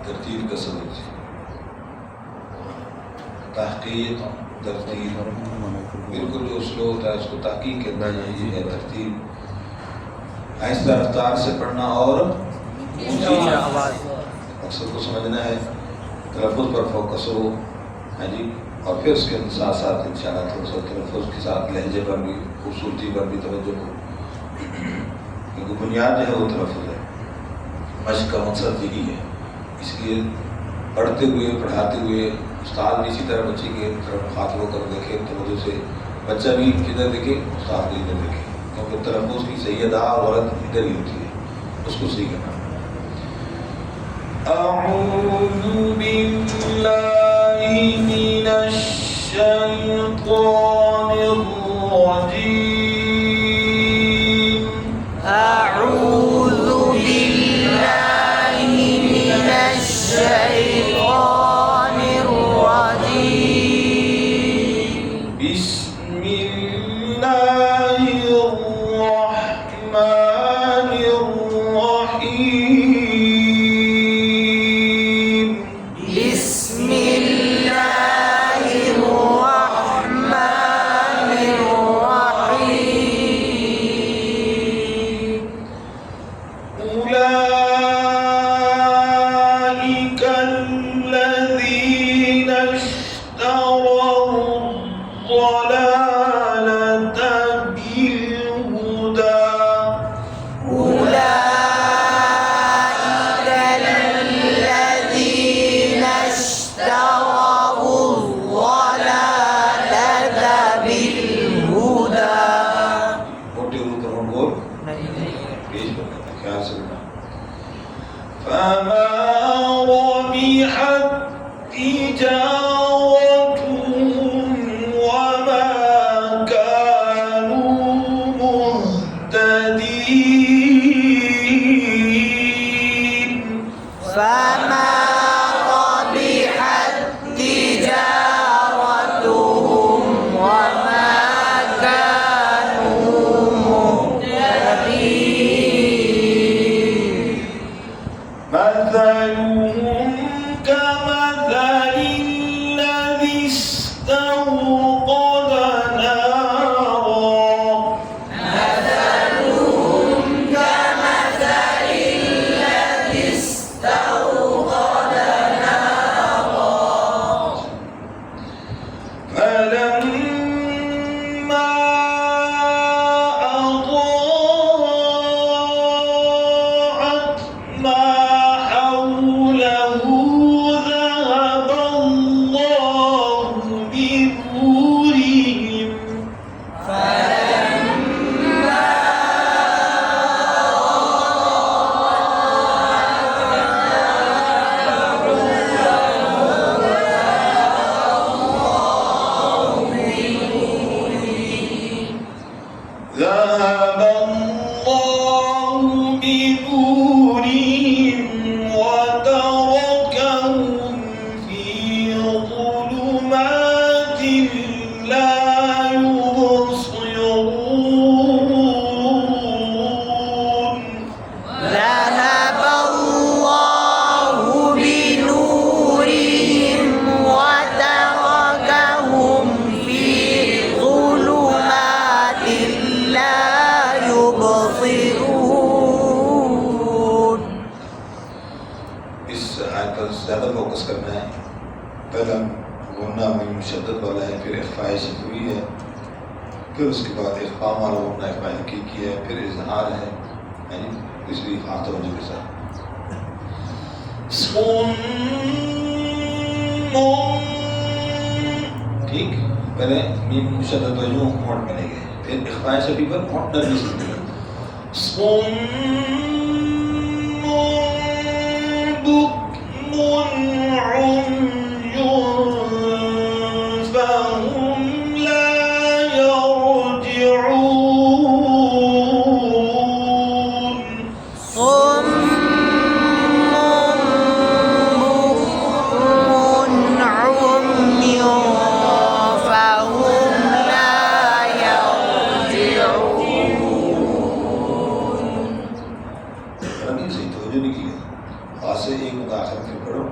तरतीब का सबक तहकीक तरतीब बिल्कुल जो स्लो होता है उसको तहकीक कहना चाहिए है। तरतीब आहिस्ता रफ्तार से पढ़ना और ऊंची आवाज़ मकसद को समझना है, तलफ़्फ़ुज़ पर फोकस हो है जी। और फिर उसके साथ साथ इंशाअल्लाह थोड़ा सा तलफ़्फ़ुज़ के साथ लहजे पर भी खूबसूरती पर भी तवज्जो हो, क्योंकि बुनियाद जो है वो तलफ़्फ़ुज़ है। मश्क़ का मकसद यही है, इसलिए पढ़ते हुए पढ़ाते हुए उस्ताद भी इसी तरह बच्चे की तरफ मुखातिब होकर देखे, तवज्जो से बच्चा भी इधर देखे, उस्ताद भी इधर देखे, क्योंकि तलफ़्फ़ुज़ की सही अदा और गलत इधर ही होती है, उसको सही करना। अऊज़ु बिल्लाहि मिनश शैतानिर रजीम। अऊज़ु बिल्लाहि मिनश शैतानिर रजीम। बिस्मिल्लाहिर रहमानिर रहीम। बिस्मिल्लाहिर रहमानिर रहीम। उलाइका अल्लज़ीना इश्तरौ बिल-हुदा। उलाइका अल्लज़ीना इश्तरौ ज़लालता बिल-हुदा। मोटे रूप पर हम बोल पेश करते हैं, ख्याल से बोलना। फमा रबिहत तिजारतुहुम वमा कानू मुहतदीन। फमा रबिहत तिजारतुहुम वमा कानू मुहतदीन। مثلهم كمثل الذي استوقد نارا كمثل الذي استوقد نارا فلما أضاءت ما حوله ذهب الله بنورهم ذهب الله بنورهم وتركهم في ظلمات لا يبصرون. ذهب الله بنورهم وتركهم في ظلمات لا يبصرون. इस आयत पर ज़्यादा फोकस करना है। पहला गुन्ना में मुशद्दद वाला है, फिर इख्फ़ाए शफ़वी है, फिर उसके बाद इख्फ़ा वाला गुन्ना इख्फ़ाए हकीकी है, फिर इज़हार है जी। इसलिए ख़ास तवज्जो के साथ ठीक। पहले मीम मुशद्दद पर यूं होंठ बने गए, फिर इख्फ़ाए शफ़वी पर होंठ नरमी से निकले। بكم عمي فهم لا يرجعون. صم بكم عمي فهم لا يرجعون. हवा से एक दाखिल में पढ़ो।